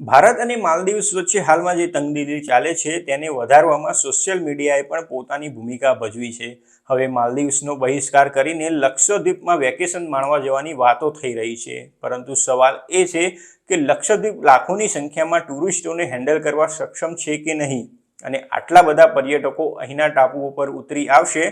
ભારત અને માલદીવ્સ વચ્ચે હાલમાં જે તંગદિલી ચાલે છે તેને વધારવામાં સોશિયલ મીડિયાએ પણ પોતાની ભૂમિકા ભજવી છે। હવે માલદીવ્સનો બહિષ્કાર કરીને લક્ષદ્વીપમાં વેકેશન માણવા જવાની વાતો થઈ રહી છે, પરંતુ સવાલ એ છે કે લક્ષદ્વીપ લાખોની સંખ્યામાં ટુરિસ્ટોને હેન્ડલ કરવા સક્ષમ છે કે નહીં, અને આટલા બધા પર્યટકો અહીંના ટાપુઓ પર ઉતરી આવશે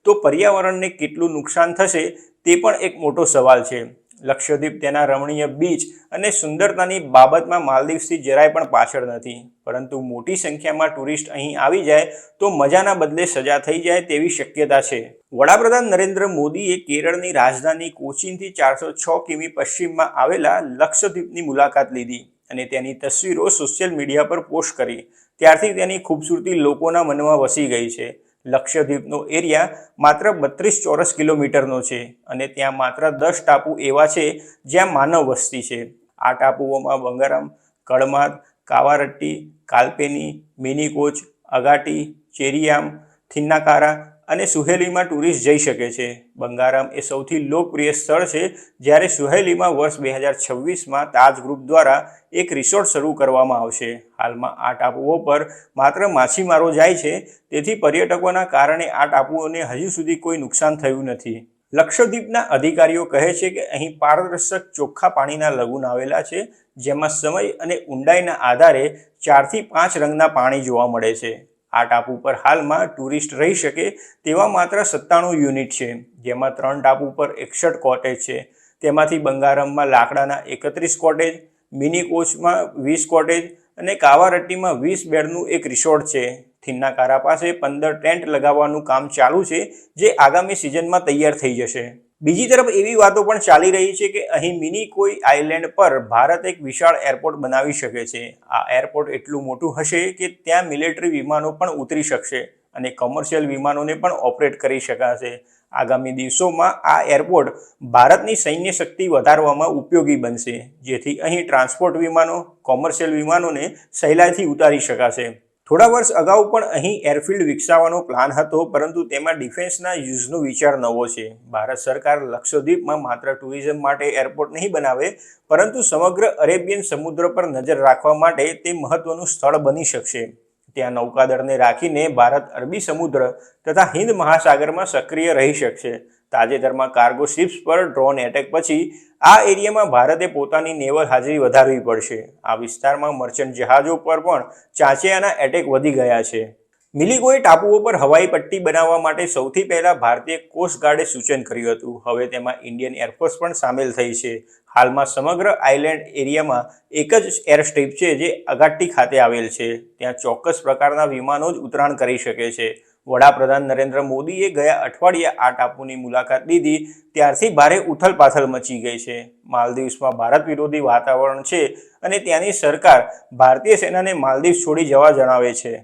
તો પર્યાવરણને કેટલું નુકસાન થશે તે પણ એક મોટો સવાલ છે। લક્ષદ્વીપ તેના રમણીય બીચ અને સુંદરતાની બાબતમાં માલદીવ્સથી જરાય પણ પાછળ નથી, પરંતુ મોટી સંખ્યામાં ટુરિસ્ટ અહીં આવી જાય તો મજાના બદલે સજા થઈ જાય તેવી શક્યતા છે। વડાપ્રધાન નરેન્દ્ર મોદીએ કેરળની રાજધાની કોચીનથી 406 કિમી પશ્ચિમમાં આવેલા લક્ષદ્વીપની મુલાકાત લીધી અને તેની તસવીરો સોશિયલ મીડિયા પર પોસ્ટ કરી। ત્યારથી તેની ખૂબસૂરતી લોકોના મનમાં વસી ગઈ છે। લક્ષદ્વીપનો એરિયા માત્ર 32 ચોરસ કિલોમીટરનો છે અને ત્યાં માત્ર 10 ટાપુ એવા છે જ્યાં માનવ વસ્તી છે। આ ટાપુઓમાં બંગારામ, કડમાત, કાવારટ્ટી, કાલ્પેની, મિનીકોચ, અગાટી, ચેરિયામ, થિન્નાકારા અને સુહેલીમાં ટુરિસ્ટ જઈ શકે છે। બંગારામ એ સૌથી લોકપ્રિય સ્થળ છે, જ્યારે સુહેલીમાં વર્ષ 2026માં તાજ ગ્રુપ દ્વારા એક રિસોર્ટ શરૂ કરવામાં આવશે। હાલમાં આ ટાપુઓ પર માત્ર માછીમારો જાય છે, તેથી પર્યટકોના કારણે આ ટાપુઓને હજુ સુધી કોઈ નુકસાન થયું નથી। લક્ષદ્વીપના અધિકારીઓ કહે છે કે અહીં પારદર્શક ચોખ્ખા પાણીના લગુન આવેલા છે, જેમાં સમય અને ઊંડાઈના આધારે 4 થી 5 રંગના પાણી જોવા મળે છે। આ ટાપુ પર હાલમાં ટુરિસ્ટ રહી શકે તેવા માત્ર 97 યુનિટ છે, જેમાં 3 ટાપુ પર 61 કોટેજ છે। તેમાંથી બંગારમમાં લાકડાના 31 કોટેજ, મિનીકોચમાં 20 કોટેજ અને કાવારટ્ટીમાં 20 બેડનું એક રિસોર્ટ છે। થિન્નાકારા પાસે 15 ટેન્ટ લગાવવાનું કામ ચાલુ છે, જે આગામી સિઝનમાં તૈયાર થઈ જશે। બીજી તરફ એવી વાતો પણ ચાલી રહી છે કે અહીં મિનીકોય આઇલેન્ડ પર ભારત એક વિશાળ એરપોર્ટ બનાવી શકે છે। આ એરપોર્ટ એટલું મોટું હશે કે ત્યાં મિલિટરી વિમાનો પણ ઉતરી શકશે અને કોમર્શિયલ વિમાનોને પણ ઓપરેટ કરી શકાશે। આગામી દિવસોમાં આ એરપોર્ટ ભારતની સૈન્ય શક્તિ વધારવામાં ઉપયોગી બનશે, જેથી અહીં ટ્રાન્સપોર્ટ વિમાનો, કોમર્શિયલ વિમાનોને સહેલાઈથી ઉતારી શકાશે। થોડા વર્ષ અગાઉ પણ અહીં એરફિલ્ડ વિકસાવવાનો પ્લાન હતો, પરંતુ તેમાં ડિફેન્સના યુઝનો વિચાર નવો છે। ભારત સરકાર લક્ષદ્વીપમાં માત્ર ટુરિઝમ માટે એરપોર્ટ નહીં બનાવે, પરંતુ સમગ્ર અરેબિયન સમુદ્ર પર નજર રાખવા માટે તે મહત્વનું સ્થળ બની શકશે। ત્યાં નૌકાદળને રાખીને ભારત અરબી સમુદ્ર તથા હિન્દ મહાસાગરમાં સક્રિય રહી શકશે। તાજેતરમાં કાર્ગો શિપ્સ પર ડ્રોન એટેક પછી આ એરિયામાં ભારતે પોતાની નેવલ હાજરી વધારવી પડશે। આ વિસ્તારમાં મર્ચન્ટ જહાજો પર પણ ચાંચિયાના એટેક વધી ગયા છે। મિલિકોય ટાપુઓ પર હવાઈ પટ્ટી બનાવવા માટે સૌથી પહેલા ભારતીય કોસ્ટગાર્ડે સૂચન કર્યું હતું। હવે તેમાં ઇન્ડિયન એરફોર્સ પણ સામેલ થઈ છે। હાલમાં સમગ્ર આઇલેન્ડ એરિયામાં એક જ એરસ્ટ્રીપ છે, જે અગાટ્ટી ખાતે આવેલ છે। ત્યાં ચોક્કસ પ્રકારના વિમાનો જ ઉતરાણ કરી શકે છે। વડાપ્રધાન નરેન્દ્ર મોદીએ ગયા અઠવાડિયે આ ટાપુની મુલાકાત લીધી ત્યારથી ભારે ઉથલપાથલ મચી ગઈ છે। માલદીવ્સમાં ભારત વિરોધી વાતાવરણ છે અને ત્યાંની સરકાર ભારતીય સેનાને માલદીવ્સ છોડી જવા જણાવે છે।